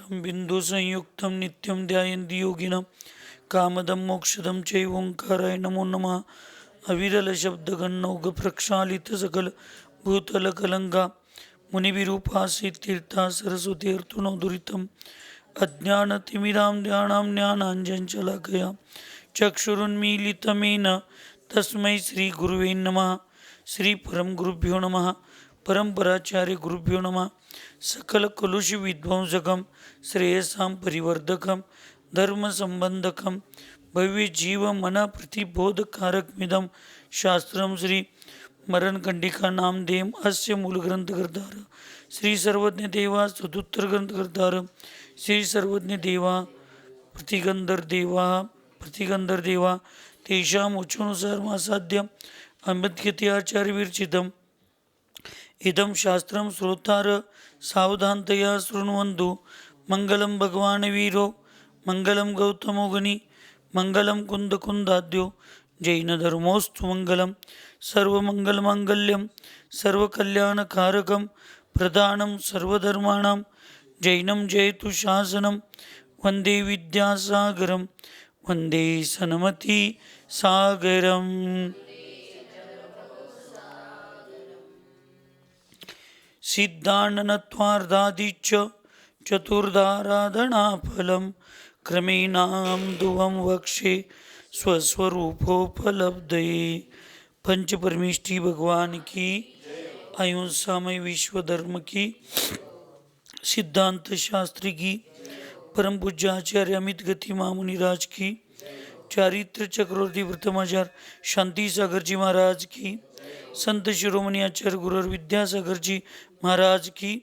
तं बिंदु संयुक्तं नित्यं ध्यायन्ति योगिनं कामदं मोक्षदं चैव ओंकाराय नमो नमः। अविरल शब्दगन्नौघ प्रक्षालित सकल भूतल कलंगा मुनिविरूपासी तीर्था सरस्वती अर्तुनोदुरितम् अज्ञानतिमिरां ध्यानां ज्ञानाञ्जनशलाकया चक्षुरुन्मीलितमेन तस्मै श्रीगुरुवे नमः। श्री परम गुरुभ्यो नमः। परंपराचार्य गुरुभ्यो नमः। सकल कलुष विध्वंसकम श्रेयसां परिवर्धकम धर्म संबंधकम भव्य जीव मन प्रतिबोधकारकमिदं शास्त्रम श्री मरण कंडिका नाम देम अस्य मूल ग्रंथकर्तार श्री सर्वज्ञ देवा सदुत्तर ग्रंथकर्तार श्री सर्वज्ञ देवा प्रतिगंधर देवा तेषाम् उच्चानुसार मासाद्य अमृतगति आचार्य विरचितम् इदं शास्त्रं श्रोतार सावधानतया शृण्वन्तु। मंगलम भगवान वीरो मंगलम गौतमो गनि मंगलम कुंद कुंदाद्यो जैन धर्मोस्तु मंगलम सर्वमंगलमांगल्यम सर्वकल्याणकारकम प्रधानम सर्वधर्माणां जैनम जयतु शासनम वंदे विद्यासागरम वंदे सनमति सागरम। सिद्धाननत्वार्धादिच्च चतुर्धाराधनाफलं क्रमेणां दुवं वक्षे स्वस्वरूपोपलब्धये। पंच परमेष्ठी भगवान की, अहिंसामय विश्व धर्म की, सिद्धांत शास्त्री की, परम पूज्याचार्य अमित गति महामुनिराज की, चारित्र चक्रवर्ती व्रतमाचार्य शांति सागर जी महाराज की, संत शिरोमणि आचार्य गुरुवर विद्यासागर जी महाराज की,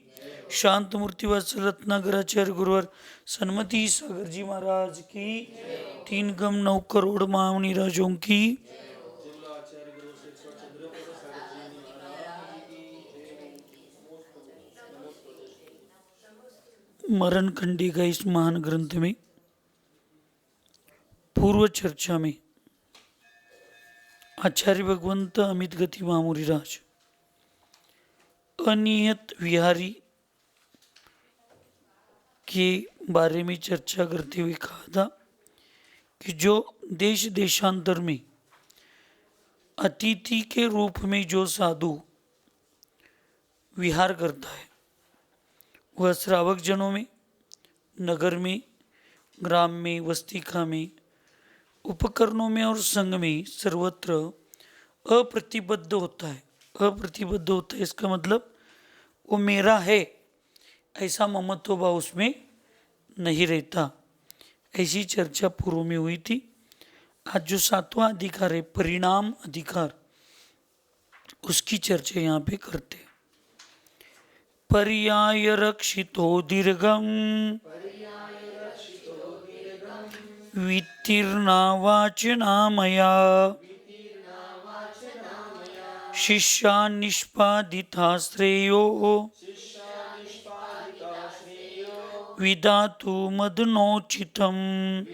शांत मूर्ति वत्सल रत्नाकराचार्य गुरुवर सन्मति सागर जी महाराज की, 3 गम 9 करोड़ महामुनिराजों की। मरण खंडी का इस महान ग्रंथ में पूर्व चर्चा में आचार्य भगवंत अमित गति महामुनिराज अनियत विहारी के बारे में चर्चा करते हुए कहा था कि जो देश देशांतर में अतिथि के रूप में जो साधु विहार करता है वह श्रावक जनों में, नगर में, ग्राम में, वस्तिका में, उपकरणों में और संघ में सर्वत्र अप्रतिबद्ध होता है। अप्रतिबद्ध होता है इसका मतलब वो मेरा है ऐसा ममत्व भाव उसमें नहीं रहता। ऐसी चर्चा पूर्व में हुई थी। आज जो 7वां अधिकार है परिणाम अधिकार, उसकी चर्चा यहाँ पे करते हैं। पर्याय रक्षितो दीर्घम वितीर्णा वाचना मया शिष्या निष्पादिता श्रेयो विधातु मदनोचितम्।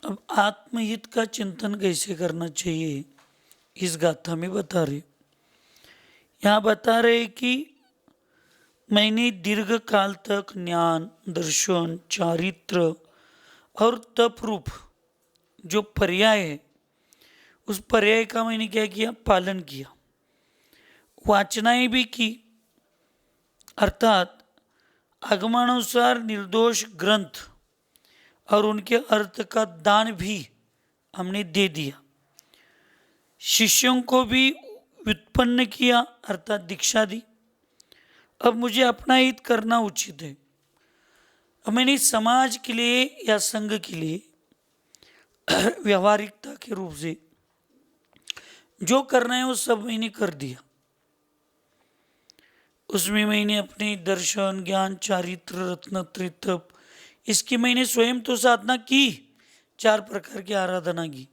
अब आत्महित का चिंतन कैसे करना चाहिए इस गाथा में बता रहे। यहाँ बता रहे कि मैंने दीर्घ काल तक ज्ञान, दर्शन, चारित्र और तप रूप जो पर्याय है उस पर्याय का मैंने क्या किया, पालन किया। वाचनाएं भी की, अर्थात आगमानुसार निर्दोष ग्रंथ और उनके अर्थ का दान भी हमने दे दिया। शिष्यों को भी व्युत्पन्न किया अर्थात दीक्षा दी। अब मुझे अपना हित करना उचित है। अब मैंने समाज के लिए या संघ के लिए व्यवहारिकता के रूप से जो करना है वो सब मैंने कर दिया। उसमें मैंने अपने दर्शन, ज्ञान, चारित्र, रत्न, तप इसकी मैंने स्वयं तो साधना की, 4 प्रकार की आराधना की।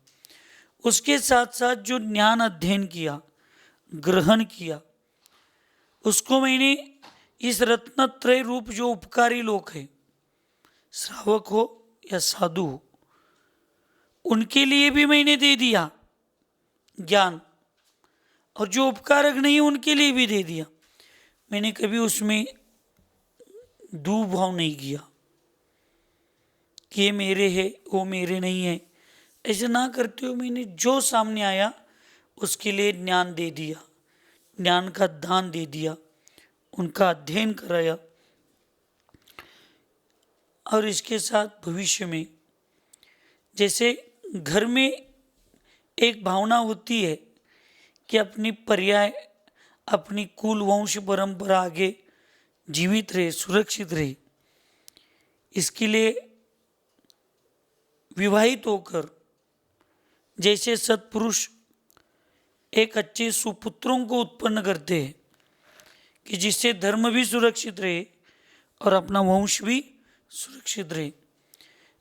उसके साथ साथ जो ज्ञान अध्ययन किया, ग्रहण किया, उसको मैंने इस रत्नत्रय रूप जो उपकारी लोक है श्रावक हो या साधु हो, उनके लिए भी मैंने दे दिया ज्ञान, और जो उपकारक नहीं है उनके लिए भी दे दिया। मैंने कभी उसमें दुभाव नहीं किया कि ये मेरे है वो मेरे नहीं है, ऐसे ना करते हो। मैंने जो सामने आया उसके लिए ज्ञान दे दिया, ज्ञान का दान दे दिया, उनका अध्ययन कराया। और इसके साथ भविष्य में जैसे घर में एक भावना होती है कि अपनी पर्याय, अपनी कुल वंश परंपरा आगे जीवित रहे, सुरक्षित रहे, इसके लिए विवाहित होकर जैसे सत्पुरुष एक अच्छे सुपुत्रों को उत्पन्न करते हैं कि जिससे धर्म भी सुरक्षित रहे और अपना वंश भी सुरक्षित रहे,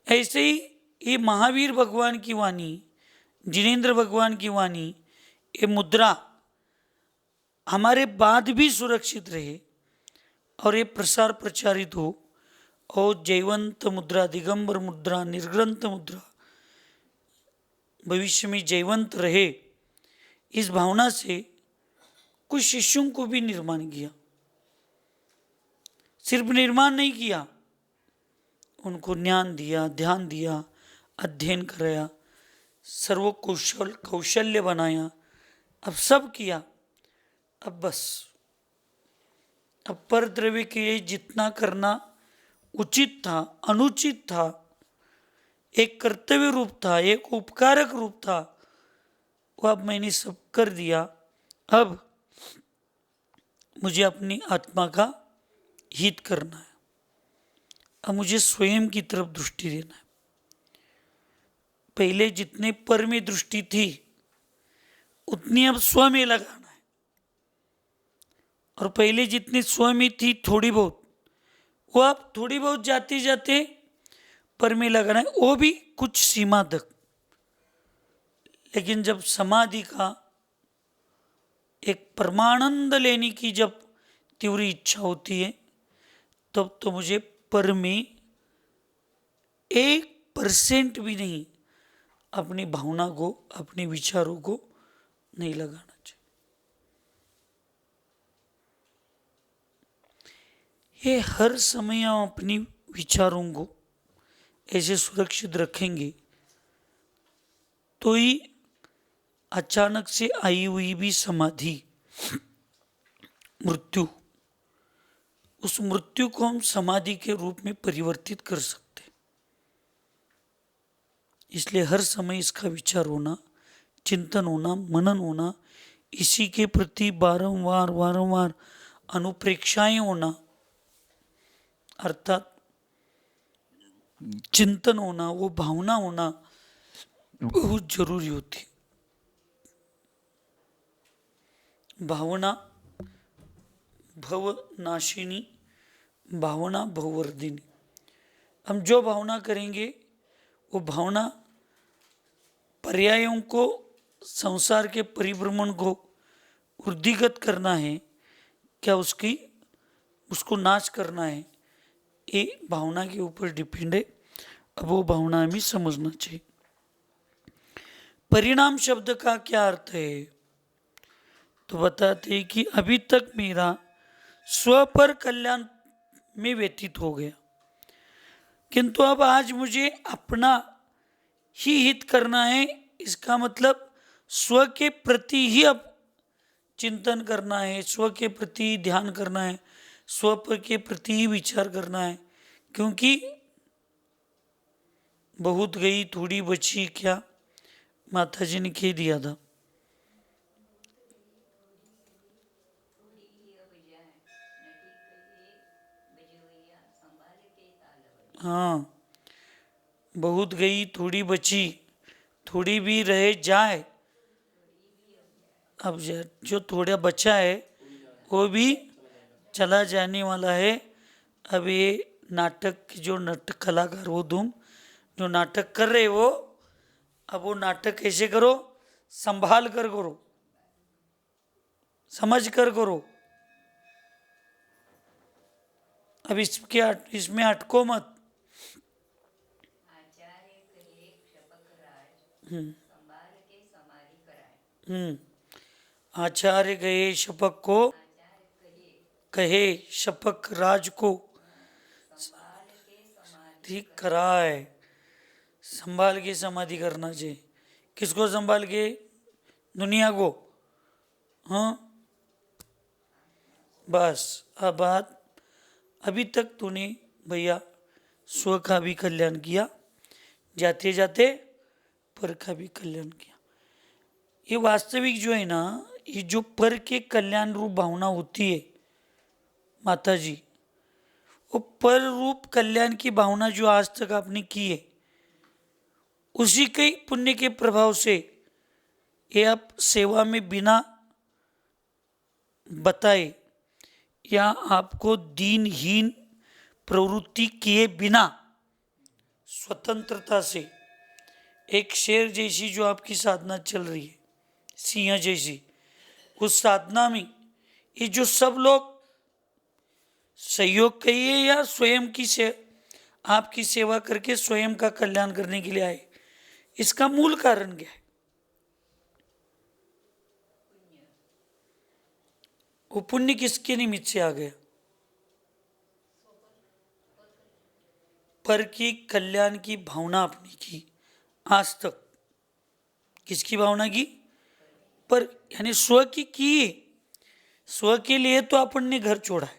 ऐसे ही ये महावीर भगवान की वाणी, जिनेंद्र भगवान की वाणी, ये मुद्रा हमारे बाद भी सुरक्षित रहे और ये प्रसार प्रचारित हो, और जयवंत मुद्रा, दिगंबर मुद्रा, निर्ग्रंथ मुद्रा भविष्य में जयवंत रहे, इस भावना से कुछ शिष्यों को भी निर्माण किया। सिर्फ निर्माण नहीं किया, उनको ज्ञान दिया, ध्यान दिया, अध्ययन कराया, सर्व कौशल्य बनाया, अब सब किया। अब बस अब पर द्रव्य के लिए जितना करना उचित था, अनुचित था, एक कर्तव्य रूप था, एक उपकारक रूप था, वो अब मैंने सब कर दिया। अब मुझे अपनी आत्मा का हित करना है, अब मुझे स्वयं की तरफ दृष्टि देना है। पहले जितने पर में दृष्टि थी उतनी अब स्व में लगाना है, और पहले जितनी स्व में थी थोड़ी बहुत, वो अब थोड़ी बहुत जाते जाते पर में लगाना है, वो भी कुछ सीमा तक। लेकिन जब समाधि का एक परमानंद लेने की जब तीव्र इच्छा होती है, तब तो मुझे पर में 1% भी नहीं अपनी भावना को, अपने विचारों को नहीं लगाना चाहिए। ये हर समय हम अपनी विचारों को ऐसे सुरक्षित रखेंगे तो ही अचानक से आई हुई भी समाधि, मृत्यु, उस मृत्यु को हम समाधि के रूप में परिवर्तित कर सकते। इसलिए हर समय इसका विचार होना, चिंतन होना, मनन होना, इसी के प्रति बारंबार बारंबार अनुप्रेक्षाएं होना, अर्थात चिंतन होना, वो भावना होना बहुत जरूरी होती। भावना भवनाशिनी, भावना भववर्धिनी। हम जो भावना करेंगे वो भावना पर्यायों को, संसार के परिभ्रमण को वृद्धिगत करना है क्या उसको नाश करना है, ये भावना के ऊपर डिपेंड है। अब वो भावना हमें समझना चाहिए। परिणाम शब्द का क्या अर्थ है, तो बताते हैं कि अभी तक मेरा स्व पर कल्याण में व्यतीत हो गया, किंतु अब आज मुझे अपना ही हित करना है। इसका मतलब स्व के प्रति ही अब चिंतन करना है, स्व के प्रति ध्यान करना है, स्व के प्रति ही विचार करना है। क्योंकि बहुत गई थोड़ी बची, क्या माता जी ने कह दिया था, हाँ, बहुत गई थोड़ी बची, थोड़ी भी रह जाए। अब जो थोड़ा बचा है वो भी चला जाने वाला है। अब ये नाटक की जो नाटक कलाकार वो तुम जो नाटक कर रहे हो, अब वो नाटक कैसे करो, संभाल कर करो, समझ कर करो। अब इसमें अटको मत। आचार्य गए शपक को, कहे शपक राज को, ठीक कराए। संभाल के समाधि करना चाहिए। किसको संभाल के? दुनिया को। हाँ बस। अब बात, अभी तक तूने भैया स्व का भी कल्याण किया, जाते जाते पर का भी कल्याण किया। ये वास्तविक जो है ना, ये जो पर के कल्याण रूप भावना होती है माता जी, वो पर रूप कल्याण की भावना जो आज तक आपने की है, उसी के पुण्य के प्रभाव से ये आप सेवा में बिना बताए या आपको दीनहीन प्रवृत्ति किए बिना स्वतंत्रता से एक शेर जैसी जो आपकी साधना चल रही है, सिंह जैसी, उस साधना में ये जो सब लोग सहयोग कहिए या स्वयं की से आपकी सेवा करके स्वयं का कल्याण करने के लिए आए, इसका मूल कारण क्या है? वो पुण्य किसके निमित्त से आ गया? पर की कल्याण की भावना आपने की आज तक। किसकी भावना की? पर यानी स्व की है। स्व के लिए तो अपन ने घर छोड़ा है।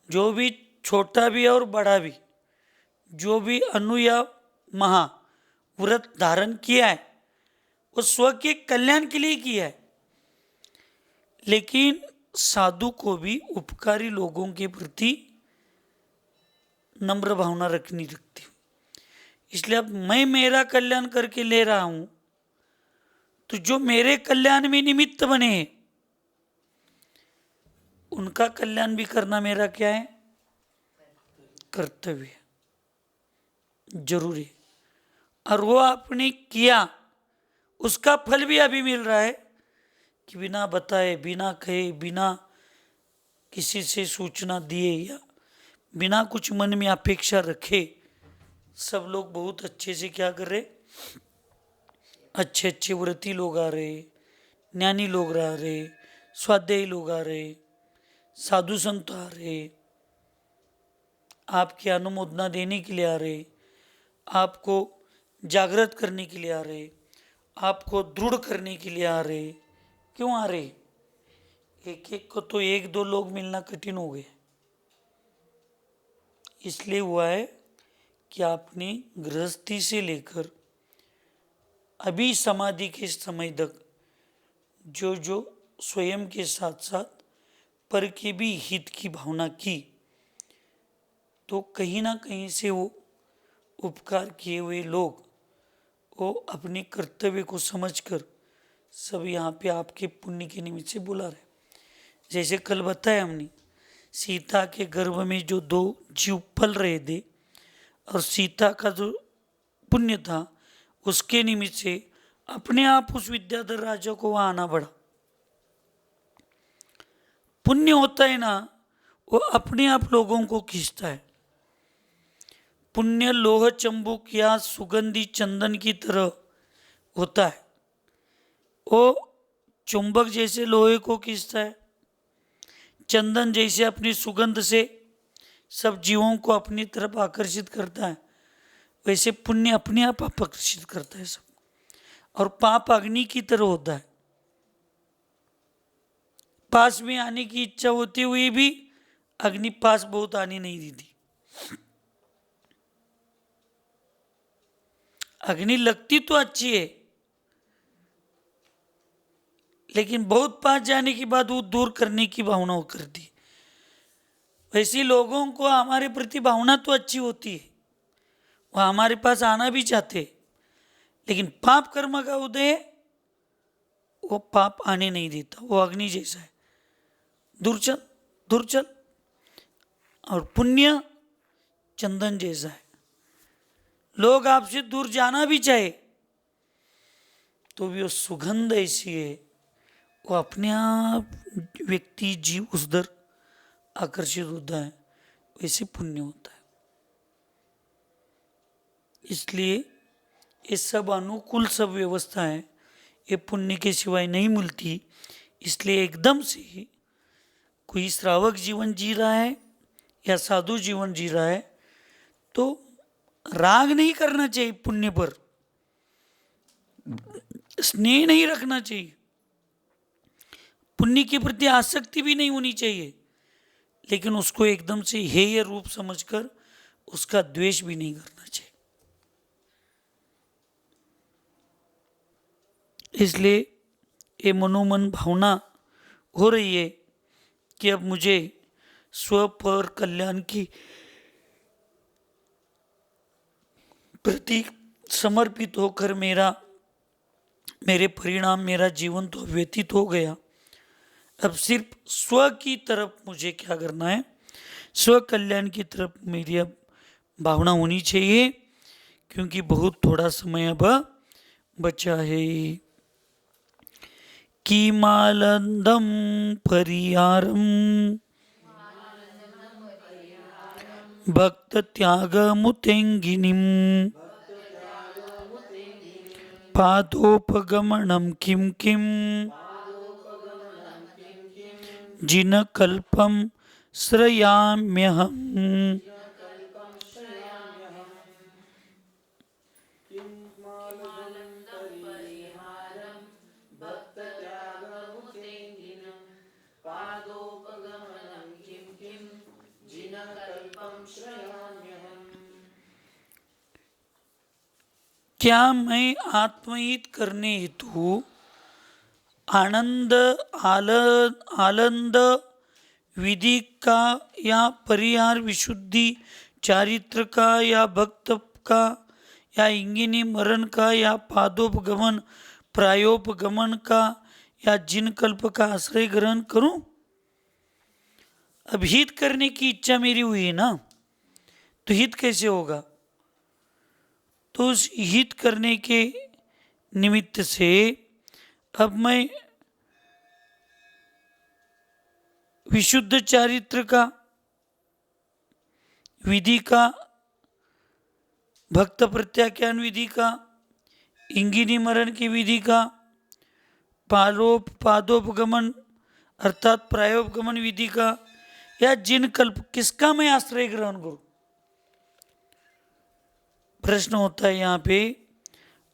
जो भी छोटा भी और बड़ा भी, जो भी अनु या महा व्रत धारण किया है, वो स्व के कल्याण के लिए किया है। लेकिन साधु को भी उपकारी लोगों के प्रति नम्र भावना रखनी रखती हूँ। इसलिए अब मैं मेरा कल्याण करके ले रहा हूं, तो जो मेरे कल्याण में निमित्त बने हैं उनका कल्याण भी करना मेरा क्या है? कर्तव्य है, जरूरी है। और वो आपने किया, उसका फल भी अभी मिल रहा है कि बिना बताए, बिना कहे, बिना किसी से सूचना दिए या बिना कुछ मन में अपेक्षा रखे, सब लोग बहुत अच्छे से क्या कर रहे? अच्छे अच्छे व्रती लोग आ रहे, ज्ञानी लोग आ रहे, स्वाध्यायी लोग आ रहे, साधु संत आ रहे, आपकी अनुमोदना देने के लिए आ रहे, आपको जागृत करने के लिए आ रहे, आपको दृढ़ करने के लिए आ रहे। क्यों आ रहे? एक एक को तो एक दो लोग मिलना कठिन हो गए। इसलिए हुआ है कि आपने गृहस्थी से लेकर अभी समाधि के समय तक जो जो स्वयं के साथ साथ पर के भी हित की भावना की, तो कहीं ना कहीं से वो उपकार किए हुए लोग वो अपने कर्तव्य को समझकर सब यहाँ पे आपके पुण्य के निमित्त से बुला रहे। जैसे कल बताया हमने, सीता के गर्भ में जो दो जीव पल रहे थे और सीता का जो पुण्य था उसके निमित्त से अपने आप उस विद्याधर राजा को वहां आना पड़ा। पुण्य होता है ना, वो अपने आप लोगों को खींचता है। पुण्य लोह चंबुक या सुगंधी चंदन की तरह होता है। वो चुंबक जैसे लोहे को खींचता है, चंदन जैसे अपनी सुगंध से सब जीवों को अपनी तरफ आकर्षित करता है, वैसे पुण्य अपने आप आकर्षित करता है सब। और पाप अग्नि की तरह होता है, पास में आने की इच्छा होती हुई भी अग्नि पास बहुत आने नहीं देती। अग्नि लगती तो अच्छी है, लेकिन बहुत पास जाने के बाद वो दूर करने की भावना करती। वैसे लोगों को हमारे प्रति भावना तो अच्छी होती है, वो हमारे पास आना भी चाहते, लेकिन पाप कर्म का उदय वो पाप आने नहीं देता। वो अग्नि जैसा है, दूर चल दूर चल। और पुण्य चंदन जैसा है, लोग आपसे दूर जाना भी चाहे तो भी वो सुगंध ऐसी है, वो अपने आप व्यक्ति जीव उस दर आकर्षित होता है, वैसे पुण्य होता है। इसलिए ये सब अनुकूल सब व्यवस्था है, ये पुण्य के सिवाय नहीं मिलती। इसलिए एकदम से कोई श्रावक जीवन जी रहा है या साधु जीवन जी रहा है तो राग नहीं करना चाहिए, पुण्य पर स्नेह नहीं रखना चाहिए, पुण्य के प्रति आसक्ति भी नहीं होनी चाहिए, लेकिन उसको एकदम से हेय रूप समझकर उसका द्वेष भी नहीं करना चाहिए। इसलिए ये मनोमन भावना हो रही है कि अब मुझे स्व पर कल्याण की प्रति समर्पित होकर मेरे परिणाम, मेरा जीवन तो व्यतीत हो गया। अब सिर्फ स्व की तरफ मुझे क्या करना है, स्व कल्याण की तरफ मेरी अब भावना होनी चाहिए, क्योंकि बहुत थोड़ा समय अब बचा है। किमालंदम परिहारम भक्त त्याग मुतेंगिनीम पादोपगमनम किम किम जिन कल्पम श्रयाम्यहम्। क्या मैं आत्महित करने हेतु आनंद आनंद विधि का या परिहार विशुद्धि चारित्र का या भक्त का या इंगिनी मरण का या पादोपगमन प्रायोपगमन का या जिन कल्प का आश्रय ग्रहण करूं? अब हित करने की इच्छा मेरी हुई है ना, तो हित कैसे होगा? तो उस हित करने के निमित्त से अब मैं विशुद्ध चारित्र का विधि का, भक्त प्रत्याख्यान विधि का, इंगिनी मरण की विधि का, पादोपगमन अर्थात प्रायोपगमन विधि का या जिन कल्प, किसका मैं आश्रय ग्रहण करूं? प्रश्न होता है यहाँ पे,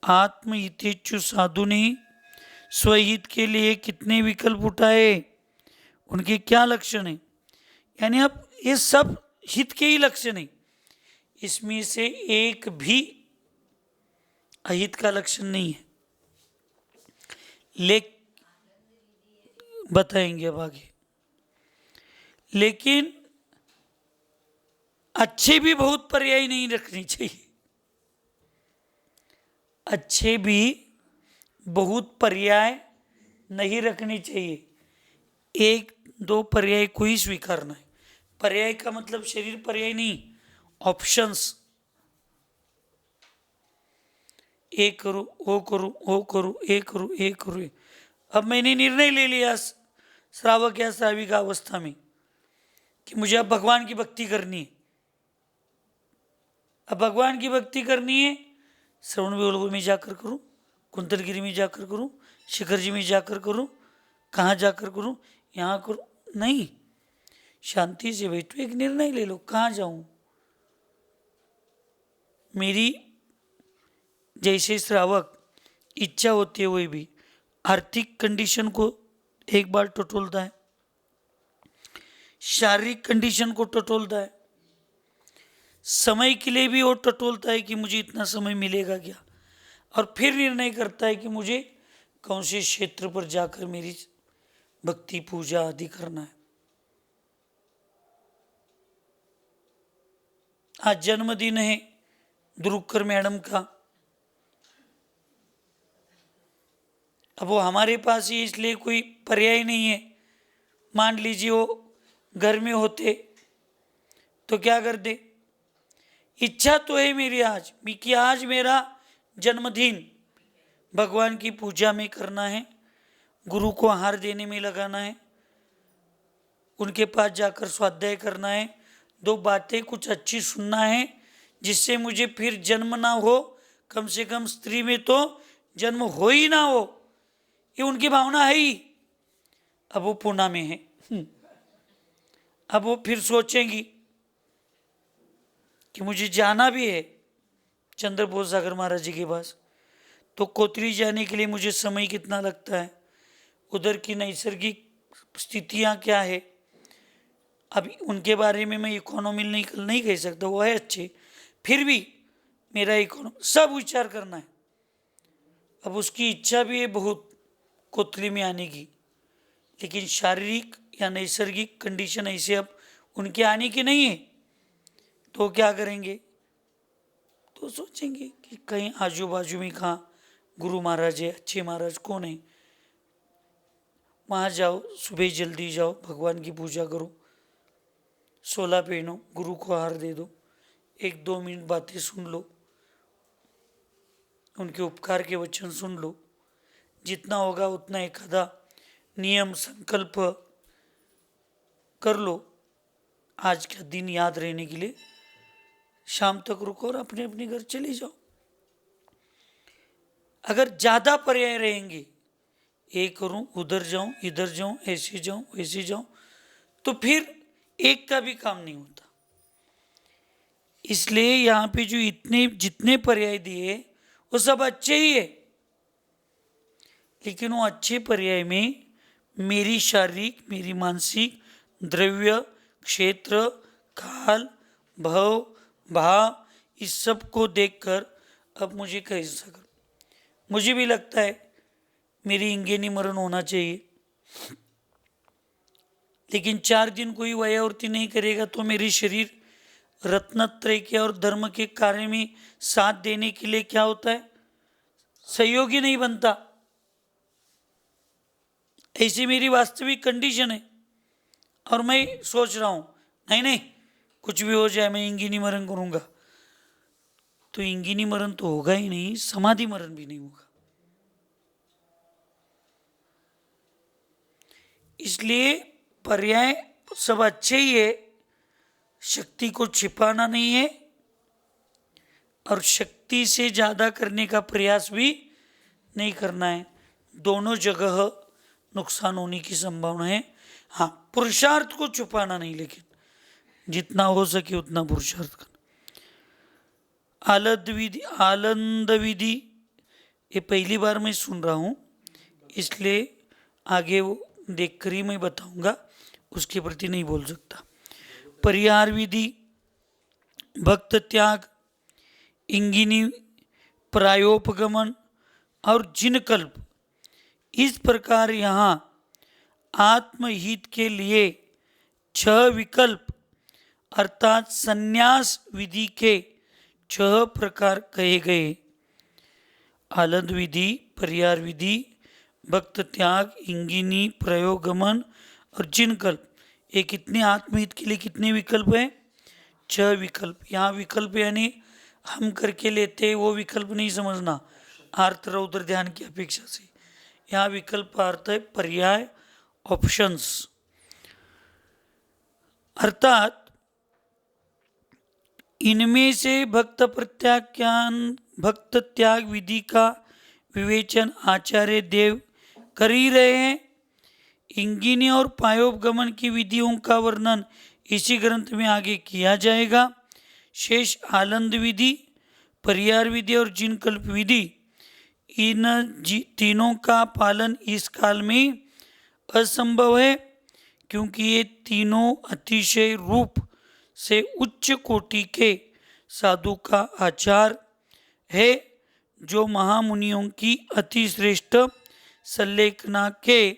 आत्महितेच्छु साधु ने स्वहित के लिए कितने विकल्प उठाए, उनके क्या लक्षण है? यानी अब ये सब हित के ही लक्षण है, इसमें से एक भी अहित का लक्षण नहीं है। बताएंगे अब आगे। लेकिन अच्छे भी बहुत पर्याय नहीं रखनी चाहिए, अच्छे भी बहुत पर्याय नहीं रखनी चाहिए, एक दो पर्याय को ही स्वीकारना है। पर्याय का मतलब शरीर पर्याय नहीं, ऑप्शंस। ये करूं वो करूं वो करूं ये करूं ये करूं। अब मैंने निर्णय ले लिया श्रावक या श्राविका अवस्था में कि मुझे अब भगवान की भक्ति करनी है। अब भगवान की भक्ति करनी है, श्रवण बेलगोल में जाकर करूं, कुंतलगिरी में जाकर करूं, शिखर जी में जाकर करूं, कहाँ जाकर करूं, यहाँ करूं? नहीं, शांति से बैठो, एक निर्णय ले लो, कहाँ जाऊं। मेरी जैसे श्रावक इच्छा होती है, वही भी आर्थिक कंडीशन को एक बार टटोलता है, शारीरिक कंडीशन को टटोलता है, समय के लिए भी वो टटोलता है कि मुझे इतना समय मिलेगा क्या, और फिर निर्णय करता है कि मुझे कौन से क्षेत्र पर जाकर मेरी भक्ति पूजा आदि करना है। आज जन्मदिन है ध्रुवकर मैडम का, अब वो हमारे पास ही इसलिए कोई पर्याय नहीं है। मान लीजिए वो घर में होते तो क्या करते? इच्छा तो है मेरी आज कि आज मेरा जन्मदिन भगवान की पूजा में करना है, गुरु को आहार देने में लगाना है, उनके पास जाकर स्वाध्याय करना है, दो बातें कुछ अच्छी सुनना है, जिससे मुझे फिर जन्म ना हो, कम से कम स्त्री में तो जन्म हो ही ना हो, ये उनकी भावना है ही। अब वो पूना में है, अब वो फिर सोचेंगी कि मुझे जाना भी है चंद्र बोस सागर महाराज जी के पास, तो कोतरी जाने के लिए मुझे समय कितना लगता है, उधर की नैसर्गिक स्थितियां क्या है। अब उनके बारे में मैं इकोनॉमी नहीं कह सकता, वो है अच्छे, फिर भी मेरा इकोनॉमी सब विचार करना है। अब उसकी इच्छा भी है बहुत कोतली में आने की, लेकिन शारीरिक या नैसर्गिक कंडीशन ऐसे अब उनके आने की नहीं है, तो क्या करेंगे? तो सोचेंगे कि कहीं आजू बाजू में कहाँ गुरु महाराज है, अच्छे महाराज कौन है, वहाँ जाओ, सुबह जल्दी जाओ, भगवान की पूजा करो, 16 पहनो, गुरु को हार दे दो, 1-2 मिनट बातें सुन लो, उनके उपकार के वचन सुन लो, जितना होगा उतना एक आधा नियम संकल्प कर लो आज का दिन याद रहने के लिए। शाम तक रुको और अपने अपने घर चले जाओ। अगर ज्यादा पर्याय रहेंगे, ये करूं, उधर जाऊं, इधर जाऊं, ऐसे जाऊं, वैसे जाऊं, तो फिर एक का भी काम नहीं होता। इसलिए यहाँ पे जो इतने जितने पर्याय दिए वो सब अच्छे ही है, लेकिन वो अच्छे पर्याय में मेरी शारीरिक, मेरी मानसिक, द्रव्य, क्षेत्र, काल, भव, भाव, इस सब को देखकर अब मुझे कैसा कर, मुझे भी लगता है मेरी इंगिनी मरण होना चाहिए, लेकिन 4 दिन कोई व्यायावृत्ति नहीं करेगा तो मेरी शरीर रत्नत्रय के और धर्म के कार्य में साथ देने के लिए क्या होता है, सहयोगी नहीं बनता। ऐसी मेरी वास्तविक कंडीशन है और मैं सोच रहा हूं नहीं नहीं कुछ भी हो जाए मैं इंगिनी मरण करूंगा, तो इंगिनी मरण तो होगा ही नहीं, समाधि मरण भी नहीं होगा। इसलिए पर्याय सब अच्छे ही है, शक्ति को छिपाना नहीं है और शक्ति से ज्यादा करने का प्रयास भी नहीं करना है, दोनों जगह नुकसान होने की संभावना है। हाँ, पुरुषार्थ को छुपाना नहीं, लेकिन जितना हो सके उतना पुरुषार्थ करना। आनंद विधि ये पहली बार मैं सुन रहा हूँ, इसलिए आगे वो देखकर ही मैं बताऊंगा, उसके प्रति नहीं बोल सकता। परिहार विधि, भक्त त्याग, इंगिनी प्रायोपगमन और जिनकल्प, इस प्रकार यहाँ आत्महित के लिए 6 विकल्प अर्थात संन्यास विधि के 6 प्रकार कहे गए। आनंद विधि, परिहार विधि, भक्त त्याग, इंगिनी प्रयोगमन और जिनकल्प, ये कितने आत्महित के लिए कितने विकल्प हैं? 6 विकल्प। यहाँ विकल्प यानी हम करके लेते वो विकल्प नहीं समझना, आर्त रौद्र ध्यान की अपेक्षा से। यहाँ विकल्प अर्थ है पर्याय, ऑप्शंस, अर्थात इनमें से भक्त त्याग विधि का विवेचन आचार्य देव कर ही रहे हैं। इंगिनी और पायोपगमन की विधियों का वर्णन इसी ग्रंथ में आगे किया जाएगा। शेष आनंद विधि, परिहार विधि और जिनकल्प विधि, इन तीनों का पालन इस काल में असंभव है, क्योंकि ये तीनों अतिशय रूप से उच्च कोटि के साधु का आचार है, जो महामुनियों की अति श्रेष्ठ संलेखना के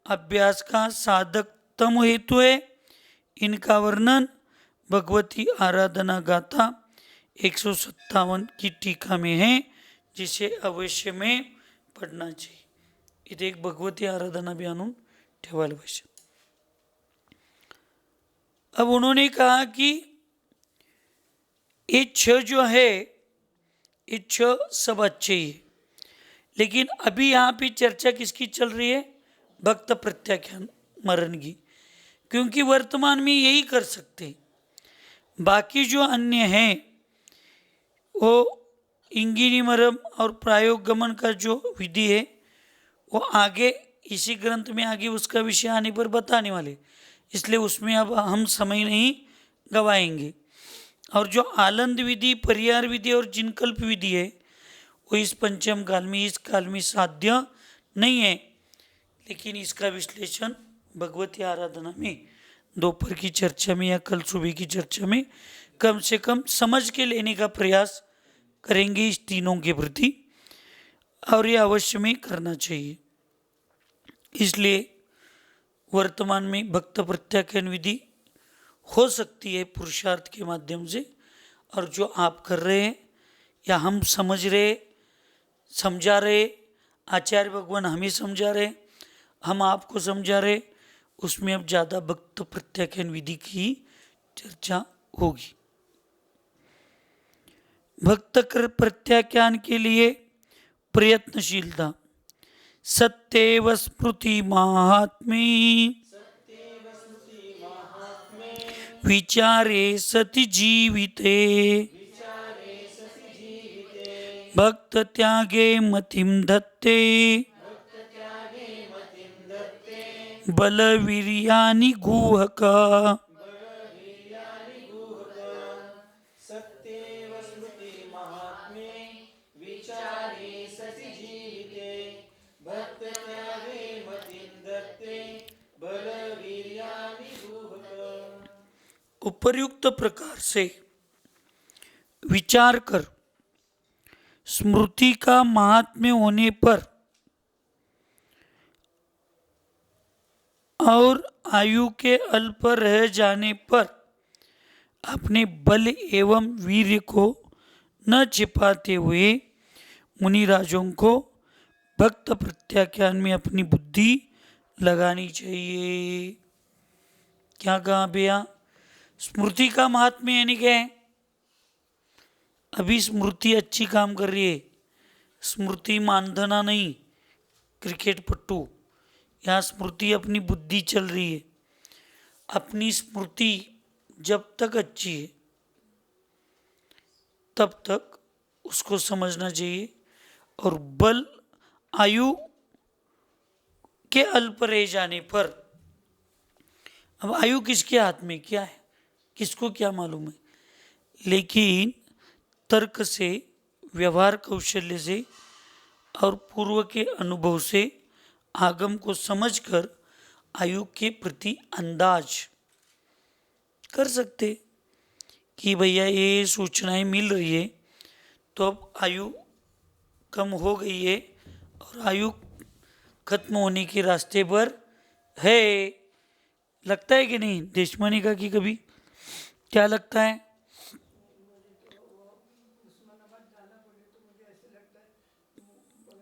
अभ्यास का साधकतम हेतु है। इनका वर्णन भगवती आराधना गाथा 157 की टीका में है, जिसे अवश्य में पढ़ना चाहिए। इथे एक भगवती आराधना भी आणून ठेवायला पाहिजे। अब उन्होंने कहा कि ये 6 जो है, ये 6 सब अच्छे ही है, लेकिन अभी यहाँ पे चर्चा किसकी चल रही है? भक्त प्रत्याख्यान मरण की, क्योंकि वर्तमान में यही कर सकते, बाकी जो अन्य हैं वो इंगिनी मरम और प्रायोग गमन का जो विधि है वो आगे इसी ग्रंथ में आगे उसका विषय आने पर बताने वाले, इसलिए उसमें अब हम समय नहीं गवाएंगे। और जो आलंद विधि, परिहार विधि और जिनकल्प विधि है वो इस पंचम काल में, इस काल में साध्य नहीं है, लेकिन इसका विश्लेषण भगवती आराधना में दोपहर की चर्चा में या कल सुबह की चर्चा में कम से कम समझ के लेने का प्रयास करेंगे इस तीनों के प्रति, और ये अवश्य में करना चाहिए। इसलिए वर्तमान में भक्त प्रत्याख्यान विधि हो सकती है पुरुषार्थ के माध्यम से, और जो आप कर रहे हैं या हम समझ रहे, समझा रहे, आचार्य भगवान हमें समझा रहे, हम आपको समझा रहे, उसमें अब ज़्यादा भक्त प्रत्याख्यान विधि की चर्चा होगी। भक्त प्रत्याख्यान के लिए प्रयत्नशीलता। सत्येव स्मृति महात्मे विचारे सति जीविते भक्त त्यागे मतिम धत्ते बलवीर्यानि गुहका। उपर्युक्त प्रकार से विचार कर स्मृति का महात्म्य होने पर और आयु के अल्प रह जाने पर अपने बल एवं वीर्य को न छिपाते हुए मुनिराजों को भक्त प्रत्याख्यान में अपनी बुद्धि लगानी चाहिए। क्या कहा भैया? स्मृति का महात्म्य यानी क्या है? अभी स्मृति अच्छी काम कर रही है, स्मृति मानधना नहीं क्रिकेट पट्टू, यहाँ स्मृति अपनी बुद्धि चल रही है। अपनी स्मृति जब तक अच्छी है तब तक उसको समझना चाहिए, और बल आयु के अल्प रह जाने पर, अब आयु किसके हाथ में क्या है, किसको क्या मालूम है, लेकिन तर्क से, व्यवहार कौशल्य से और पूर्व के अनुभव से आगम को समझकर आयु के प्रति अंदाज कर सकते कि भैया ये सूचनाएं मिल रही है तो अब आयु कम हो गई है और आयु खत्म होने के रास्ते पर है। लगता है कि नहीं देशमानी का कि कभी क्या लगता है?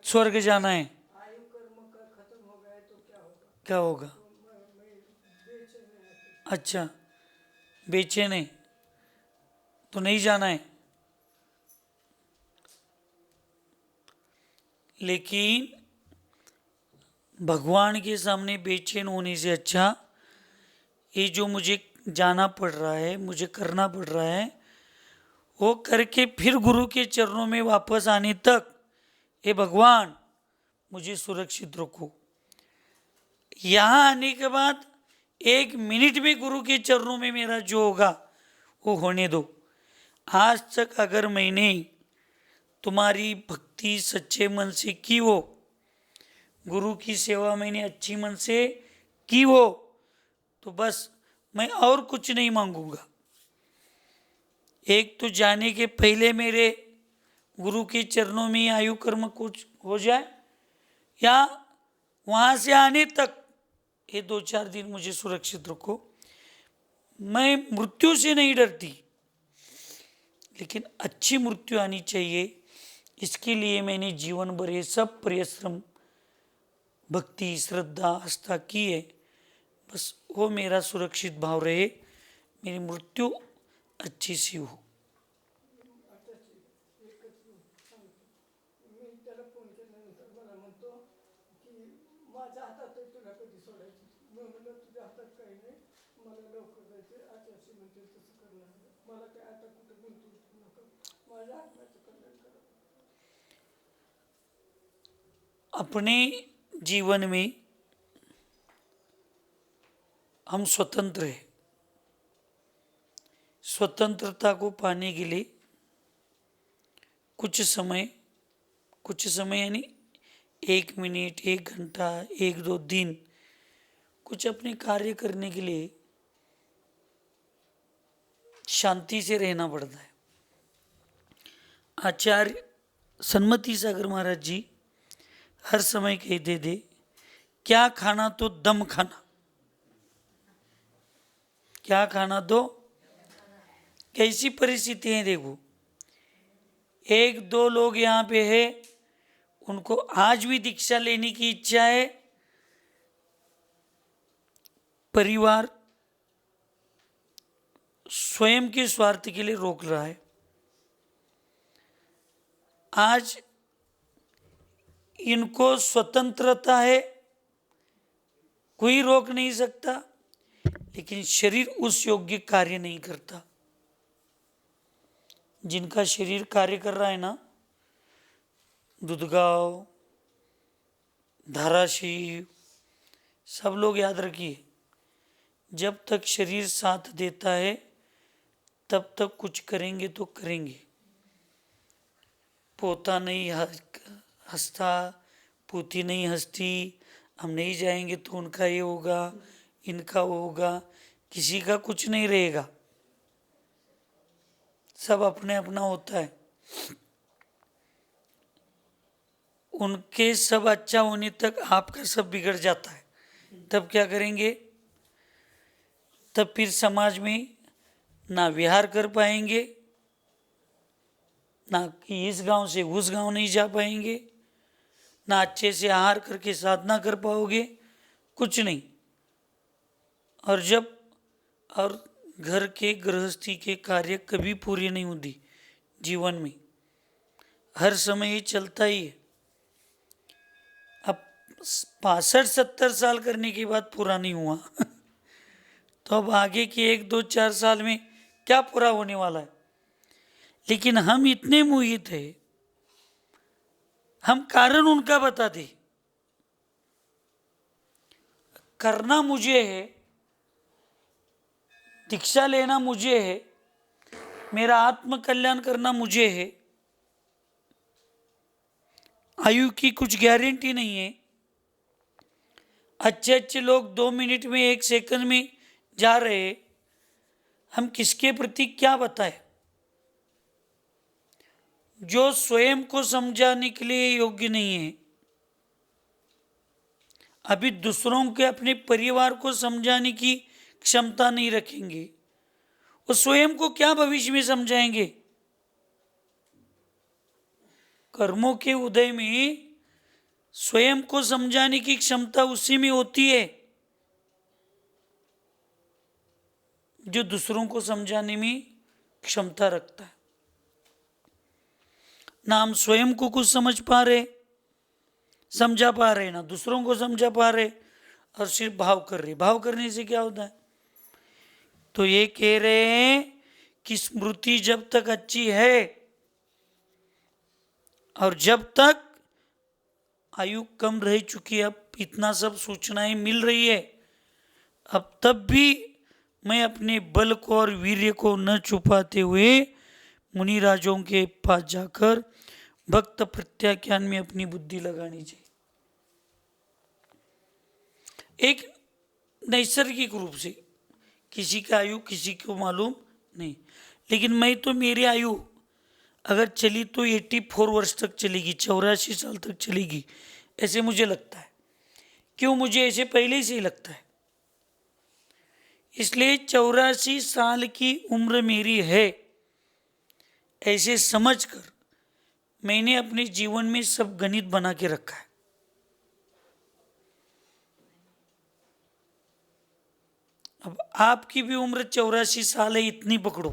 स्वर्ग जाना है, क्या होगा? अच्छा, बेचैन है तो नहीं जाना है, लेकिन भगवान के सामने बेचैन होने से अच्छा ये जो मुझे जाना पड़ रहा है, मुझे करना पड़ रहा है, वो करके फिर गुरु के चरणों में वापस आने तक हे भगवान मुझे सुरक्षित रखो। यहाँ आने के बाद 1 मिनट में गुरु के चरणों में मेरा जो होगा वो होने दो। आज तक अगर मैंने तुम्हारी भक्ति सच्चे मन से की हो, गुरु की सेवा मैंने अच्छी मन से की हो, तो बस मैं और कुछ नहीं मांगूंगा। एक तो जाने के पहले मेरे गुरु के चरणों में आयु कर्म कुछ हो जाए, या वहाँ से आने तक ये 2-4 दिन मुझे सुरक्षित रखो। मैं मृत्यु से नहीं डरती, लेकिन अच्छी मृत्यु आनी चाहिए, इसके लिए मैंने जीवन भर ये सब परिश्रम, भक्ति, श्रद्धा, आस्था की है। बस वो मेरा सुरक्षित भाव रहे, मेरी मृत्यु अच्छी सी हो। अपने जीवन में हम स्वतंत्र हैं। स्वतंत्रता को पाने के लिए कुछ समय यानी 1 मिनट, 1 घंटा, 1-2 दिन कुछ अपने कार्य करने के लिए शांति से रहना पड़ता है। आचार्य सन्मति सागर महाराज जी हर समय कहते थे, क्या खाना तो दम खाना, क्या खाना तो। कैसी परिस्थिति है देखो, 1-2 लोग यहाँ पे है, उनको आज भी दीक्षा लेने की इच्छा है, परिवार स्वयं के स्वार्थ के लिए रोक रहा है। आज इनको स्वतंत्रता है, कोई रोक नहीं सकता, लेकिन शरीर उस योग्य कार्य नहीं करता। जिनका शरीर कार्य कर रहा है ना, दुधगांव, धाराशिव, सब लोग याद रखिए, जब तक शरीर साथ देता है तब तक कुछ करेंगे तो करेंगे। पोता नहीं हंसता, पोती नहीं हंसती, हम नहीं जाएंगे तो उनका ये होगा, इनका वो होगा, किसी का कुछ नहीं रहेगा, सब अपने अपना होता है। उनके सब अच्छा होने तक आपका सब बिगड़ जाता है। तब क्या करेंगे? तब फिर समाज में ना विहार कर पाएंगे, ना कि इस गांव से उस गांव नहीं जा पाएंगे, ना अच्छे से आहार करके साधना कर पाओगे, कुछ नहीं। और घर के गृहस्थी के कार्य कभी पूरी नहीं होती जीवन में, हर समय ये चलता ही है। अब 65-70 साल करने के बाद पूरा नहीं हुआ तो अब आगे के 1-2-4 साल में क्या पूरा होने वाला है। लेकिन हम इतने मोहित हैं, हम कारण उनका बताते, करना मुझे है, दीक्षा लेना मुझे है, मेरा आत्म कल्याण करना मुझे है। आयु की कुछ गारंटी नहीं है। अच्छे अच्छे लोग 2 मिनट में, 1 सेकंड में जा रहे, हम किसके प्रति क्या बताएं? जो स्वयं को समझाने के लिए योग्य नहीं है, अभी दूसरों के, अपने परिवार को समझाने की क्षमता नहीं रखेंगे, वो स्वयं को क्या भविष्य में समझाएंगे? कर्मों के उदय में स्वयं को समझाने की क्षमता उसी में होती है जो दूसरों को समझाने में क्षमता रखता है। ना हम स्वयं को कुछ समझ पा रहे, समझा पा रहे, ना दूसरों को समझा पा रहे, और सिर्फ भाव कर रहे। भाव करने से क्या होता है? तो ये कह रहे हैं कि स्मृति जब तक अच्छी है और जब तक आयु कम रह चुकी है, अब इतना सब सूचनाएं मिल रही है, अब तब भी मैं अपने बल को और वीर्य को न छुपाते हुए मुनिराजों के पास जाकर भक्त प्रत्याख्यान में अपनी बुद्धि लगानी चाहिए। एक नैसर्गिक रूप से, किसी का आयु किसी को मालूम नहीं, लेकिन मैं तो, मेरी आयु अगर चली तो 84 वर्ष तक चलेगी, 84 साल तक चलेगी, ऐसे मुझे लगता है। क्यों मुझे ऐसे पहले से ही लगता है? इसलिए 84 साल की उम्र मेरी है ऐसे समझकर मैंने अपने जीवन में सब गणित बना के रखा है। अब आपकी भी उम्र 84 साल है, इतनी पकड़ो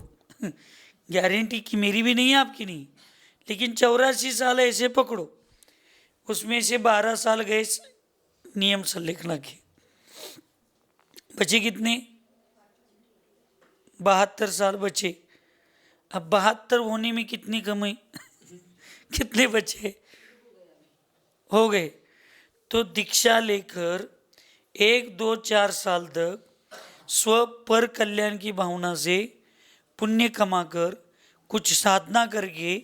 गारंटी कि मेरी भी नहीं है, आपकी नहीं, लेकिन 84 साल है ऐसे पकड़ो। उसमें से 12 साल गए नियम संलेखना के, बचे कितने? 72 साल बचे। अब 72 होने में कितनी कमी कितने बचे हो गए? तो दीक्षा लेकर 1-2-4 साल तक स्व पर कल्याण की भावना से पुण्य कमाकर कुछ साधना करके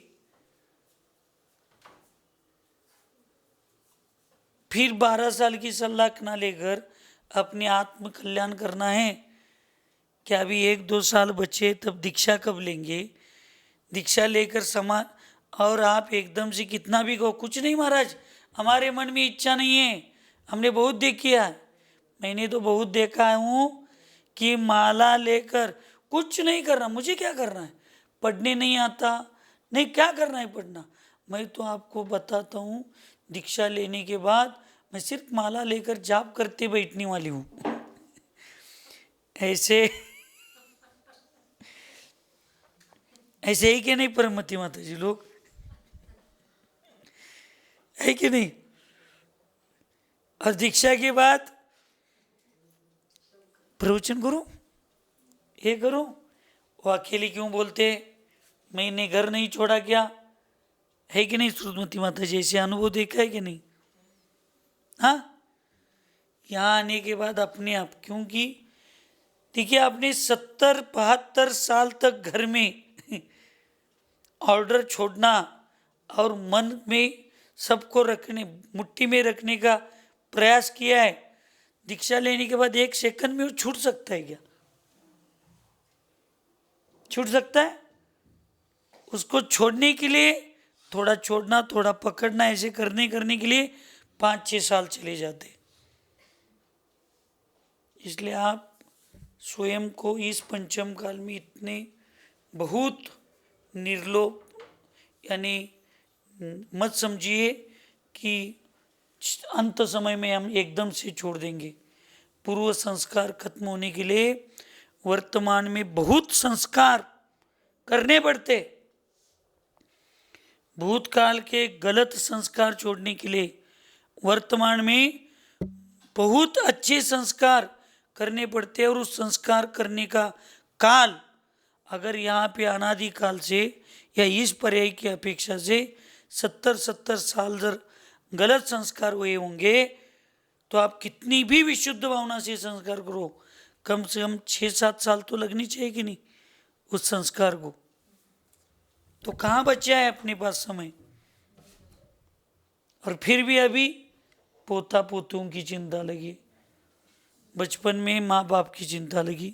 फिर 12 साल की सलाह लेकर अपने आत्म कल्याण करना है। क्या अभी 1-2 साल बचे, तब दीक्षा कब लेंगे? दीक्षा लेकर समा और आप एकदम से कितना भी कहो कुछ नहीं महाराज, हमारे मन में इच्छा नहीं है, हमने बहुत देख किया है। मैंने तो बहुत देखा हूँ कि माला लेकर कुछ नहीं करना, मुझे क्या करना है, पढ़ने नहीं आता, नहीं क्या करना है पढ़ना। मैं तो आपको बताता हूँ, दीक्षा लेने के बाद मैं सिर्फ माला लेकर जाप करते बैठने वाली हूँ। ऐसे ऐसे ही कि नहीं परमति माता जी लोग, है कि नहीं? और दीक्षा के बाद प्रवचन करो, ये करो। वो अकेले क्यों बोलते, मैंने घर नहीं छोड़ा क्या, है कि नहीं? श्रीमती माता जी ऐसे अनुभव देखा है कि नहीं? हाँ, यहाँ आने के बाद अपने आप, क्योंकि देखिए आपने 70-72 साल तक घर में ऑर्डर छोड़ना और मन में सबको रखने, मुट्ठी में रखने का प्रयास किया है। दीक्षा लेने के बाद 1 सेकंड में वो छूट सकता है क्या? छूट सकता है? उसको छोड़ने के लिए थोड़ा छोड़ना, थोड़ा पकड़ना, ऐसे करने के लिए 5-6 साल चले जाते। इसलिए आप स्वयं को इस पंचम काल में इतने बहुत निर्लोभ यानी मत समझिए कि अंत समय में हम एकदम से छोड़ देंगे। पूर्व संस्कार खत्म होने के लिए वर्तमान में बहुत संस्कार करने पड़ते। भूतकाल के गलत संस्कार छोड़ने के लिए वर्तमान में बहुत अच्छे संस्कार करने पड़ते हैं। और उस संस्कार करने का काल अगर यहाँ पे अनादि काल से या इस पर्याय की अपेक्षा से 70-70 साल जर गलत संस्कार हुए होंगे, तो आप कितनी भी विशुद्ध भावना से संस्कार करो, कम से कम 6-7 साल तो लगनी चाहिए कि नहीं उस संस्कार को। तो कहाँ बचा है अपने पास समय? और फिर भी अभी पोता पोतों की चिंता लगी, बचपन में माँ बाप की चिंता लगी,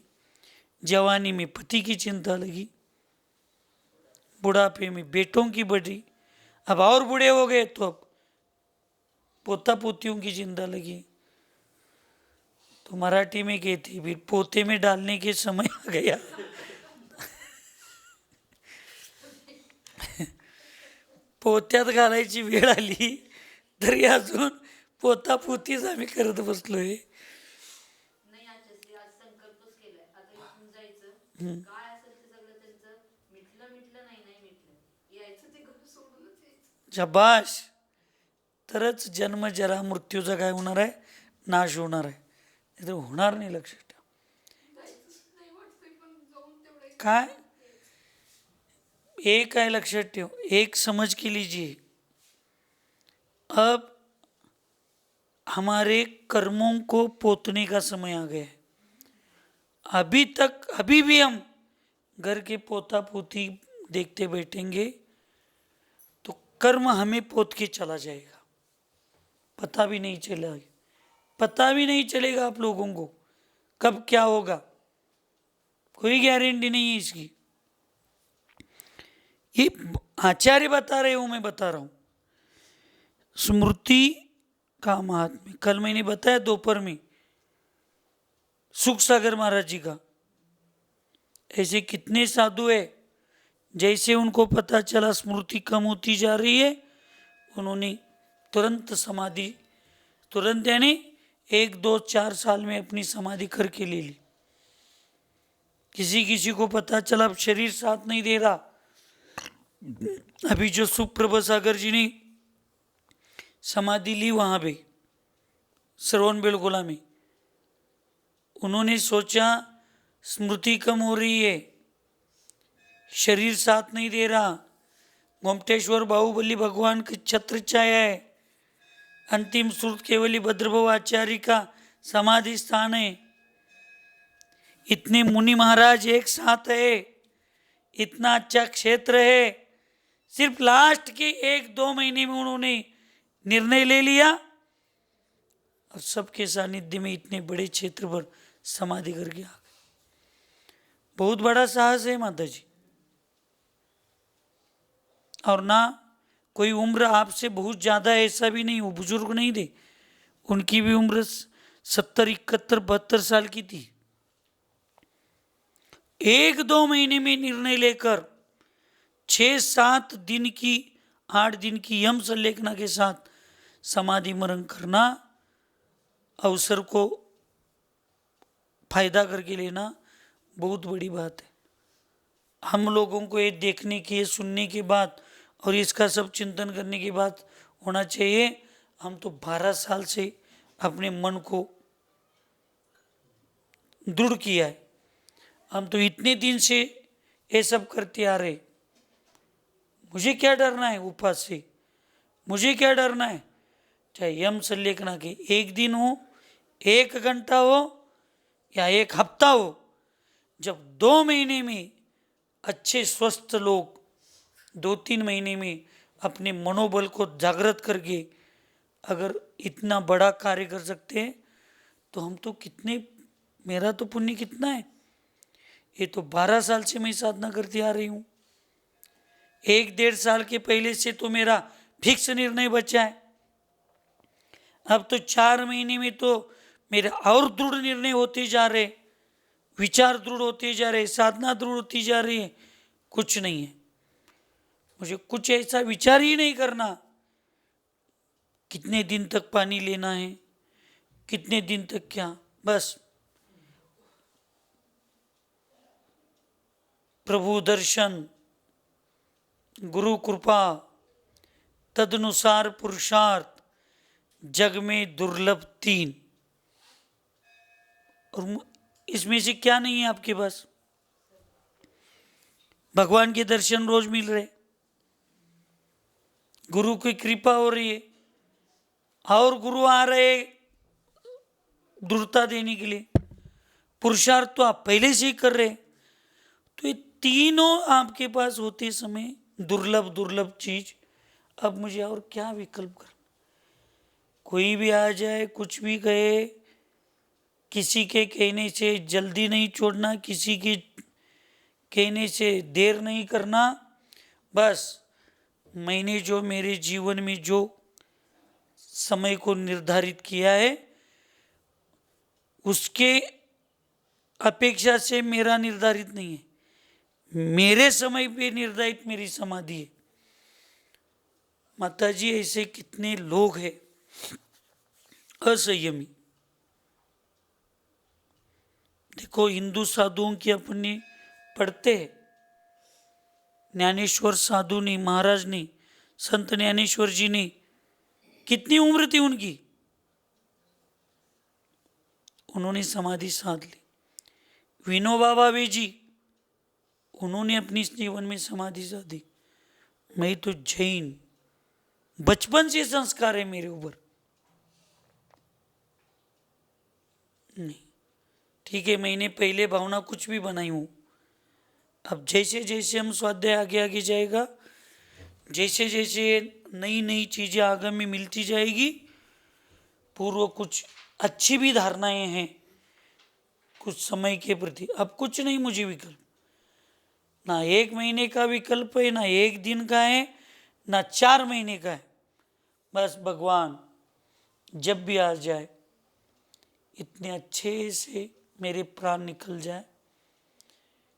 जवानी में पति की चिंता लगी, बुढ़ापे में बेटों की बढ़ी, अब और बूढ़े हो गए तो अब पोता पोतियों की चिंता लगी। तो मराठी में कहती फिर पोते में डालने के समय आ गया। पोत्यात घालायची वेळ आली तरी अजून पोता पोतीच आम्ही करत बसलोय। शाबाश, तरच जन्म जरा मृत्यूचा काय होणार आहे, नाश होणार आहे, नाही तर होणार नाही। लक्षात ठेवा काय एक है, लक्षात ठेव, एक समझ के लीजिए, अब हमारे कर्मों को पोतने का समय आ गया है। अभी भी हम घर के पोता पोती देखते बैठेंगे तो कर्म हमें पोत के चला जाएगा, पता भी नहीं चलेगा, पता भी नहीं चलेगा आप लोगों को कब क्या होगा, कोई गारंटी नहीं है इसकी। ये आचार्य बता रहे हो, मैं बता रहा हूं। स्मृति का महात्म्य कल मैंने बताया दोपहर में, सुख सागर महाराज जी का। ऐसे कितने साधु है, जैसे उनको पता चला स्मृति कम होती जा रही है, उन्होंने तुरंत समाधि, तुरंत यानी 1-2-4 साल में अपनी समाधि करके ले ली। किसी को पता चला अब शरीर साथ नहीं दे रहा, अभी जो सुप्रभा सागर जी ने समाधि ली वहां पे श्रवण बेलगोला में, उन्होंने सोचा स्मृति कम हो रही है, शरीर साथ नहीं दे रहा, गोमटेश्वर बाहुबली भगवान की छत्र छाया है, अंतिम श्रुत केवली भद्रभव आचार्य का समाधि स्थान है। इतने मुनि महाराज एक साथ है, इतना अच्छा क्षेत्र है। सिर्फ लास्ट के 1-2 महीने में उन्होंने निर्णय ले लिया और सबके सानिध्य में इतने बड़े क्षेत्र पर समाधि करके आ गए। बहुत बड़ा साहस है माता जी। और ना कोई उम्र आपसे बहुत ज़्यादा ऐसा भी नहीं, वो बुजुर्ग नहीं थे, उनकी भी उम्र 70, 71, 72 साल की थी। 1-2 महीने में निर्णय लेकर 6-7 दिन की 8 दिन की यम संलेखना के साथ समाधि मरण करना, अवसर को फायदा करके लेना बहुत बड़ी बात है। हम लोगों को ये देखने की, ये सुनने के बाद और इसका सब चिंतन करने के बाद होना चाहिए। हम तो 12 साल से अपने मन को दृढ़ किया है, हम तो इतने दिन से ये सब करते आ रहे। मुझे क्या डरना है उपवास से, मुझे क्या डरना है, चाहे यम संलेखना के 1 दिन हो, 1 घंटा हो या 1 हफ्ता हो। जब 2 महीने में अच्छे स्वस्थ लोग 2-3 महीने में अपने मनोबल को जागृत करके अगर इतना बड़ा कार्य कर सकते हैं तो हम तो कितने, मेरा तो पुण्य कितना है। ये तो 12 साल से मैं साधना करती आ रही हूँ। 1-1.5 साल के पहले से तो मेरा फिक्स निर्णय बचा है। अब तो 4 महीने में तो मेरे और दृढ़ निर्णय होते जा रहे, विचार दृढ़ होते जा रहे, साधना दृढ़ होती जा रही है। कुछ नहीं है, मुझे कुछ ऐसा विचार ही नहीं करना कितने दिन तक पानी लेना है, कितने दिन तक क्या, बस प्रभु दर्शन, गुरु कृपा, तदनुसार पुरुषार्थ, जग में दुर्लभ 3। और इसमें से क्या नहीं है आपके पास? भगवान के दर्शन रोज मिल रहे, गुरु की कृपा हो रही है और गुरु आ रहे दृढ़ता देने के लिए, पुरुषार्थ तो आप पहले से ही कर रहे। तो ये तीनों आपके पास होते समय दुर्लभ दुर्लभ चीज, अब मुझे और क्या विकल्प करना? कोई भी आ जाए, कुछ भी कहे, किसी के कहने से जल्दी नहीं छोड़ना, किसी के कहने से देर नहीं करना। बस मैंने जो मेरे जीवन में जो समय को निर्धारित किया है उसके अपेक्षा से मेरा निर्धारित नहीं है, मेरे समय पे निर्धारित मेरी समाधि है। माता जी ऐसे कितने लोग हैं असंयमी। देखो हिंदू साधुओं की अपनी पढ़ते हैं, ज्ञानेश्वर साधु ने, महाराज ने, संत ज्ञानेश्वर जी ने, कितनी उम्र थी उनकी, उन्होंने समाधि साध ली। विनोबा भावे जी, उन्होंने अपनी जीवन में समाधि साधी। मैं तो जैन, बचपन से संस्कार है मेरे ऊपर। नहीं ठीक है, मैंने पहले भावना कुछ भी बनाई हूँ, अब जैसे जैसे हम स्वाध्याय आगे आगे जाएगा, जैसे जैसे नई नई चीज़ें आगे में मिलती जाएगी, पूर्व कुछ अच्छी भी धारणाएं हैं कुछ समय के प्रति। अब कुछ नहीं मुझे विकल्प, ना 1 महीने का विकल्प है, ना 1 दिन का है, ना 4 महीने का है। बस भगवान जब भी आ जाए, इतने अच्छे से मेरे प्राण निकल जाए,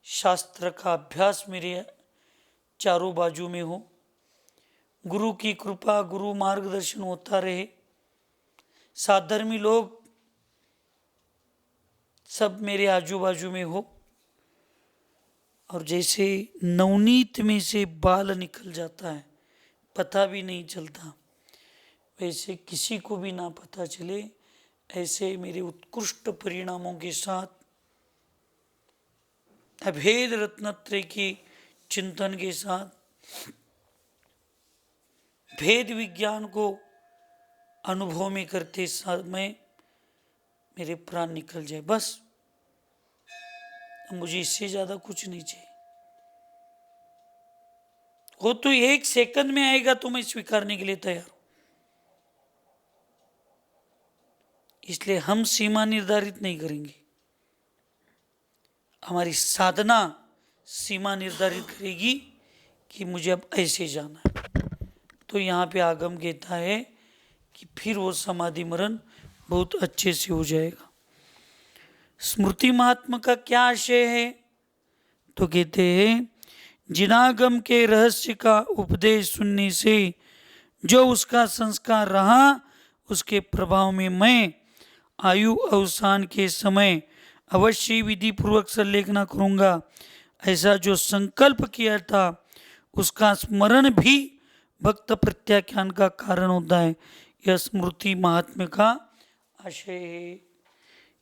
शास्त्र का अभ्यास मेरे चारों बाजू में हो, गुरु की कृपा, गुरु मार्गदर्शन होता रहे, साधर्मी लोग सब मेरे आजू बाजू में हो, और जैसे नवनीत में से बाल निकल जाता है, पता भी नहीं चलता, वैसे किसी को भी ना पता चले, ऐसे मेरे उत्कृष्ट परिणामों के साथ अभेद रत्नत्रय के चिंतन के साथ भेद विज्ञान को अनुभव में करते समय मेरे प्राण निकल जाए, बस मुझे इससे ज्यादा कुछ नहीं चाहिए। वो तो 1 सेकंड में आएगा तो मैं स्वीकारने के लिए तैयार हूं। इसलिए हम सीमा निर्धारित नहीं करेंगे, हमारी साधना सीमा निर्धारित करेगी कि मुझे अब ऐसे जाना है। तो यहाँ पे आगम कहता है कि फिर वो समाधि मरण बहुत अच्छे से हो जाएगा। स्मृति महात्मा का क्या आशय है? तो कहते हैं जिनागम के रहस्य का उपदेश सुनने से जो उसका संस्कार रहा, उसके प्रभाव में मैं आयु अवसान के समय अवश्य विधि पूर्वक संलेखना करूंगा। ऐसा जो संकल्प किया था उसका स्मरण भी भक्त प्रत्याख्यान का कारण होता है। यह स्मृति महात्म्य का आशय है।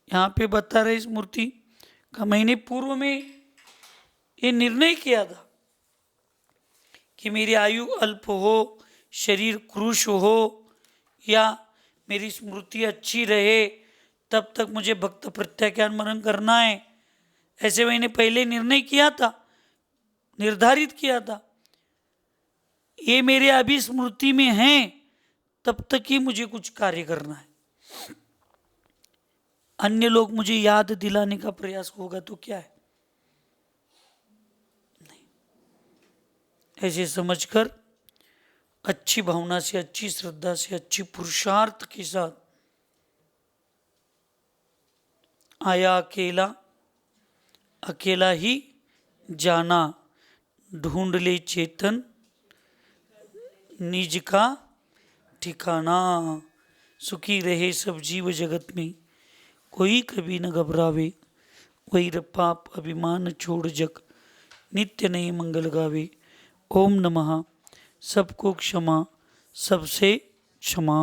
यहाँ पे बता रहे स्मृति का मैंने पूर्व में ये निर्णय किया था कि मेरी आयु अल्प हो, शरीर क्रूश हो, या मेरी स्मृति अच्छी रहे, तब तक मुझे भक्त प्रत्याख्यान मनन करना है। ऐसे मैंने पहले निर्णय किया था, निर्धारित किया था। ये मेरे अभी स्मृति में है, तब तक ही मुझे कुछ कार्य करना है। अन्य लोग मुझे याद दिलाने का प्रयास होगा तो क्या है? नहीं। ऐसे समझकर अच्छी भावना से, अच्छी श्रद्धा से, अच्छी पुरुषार्थ के साथ आया अकेला, अकेला ही जाना, ढूंढ ले चेतन निज का ठिकाना। सुखी रहे सब जीव जगत में, कोई कभी न घबरावे, वैर पाप अभिमान छोड़ जग, नित्य नए मंगल गावे। ओम नमः। सबको क्षमा, सबसे क्षमा।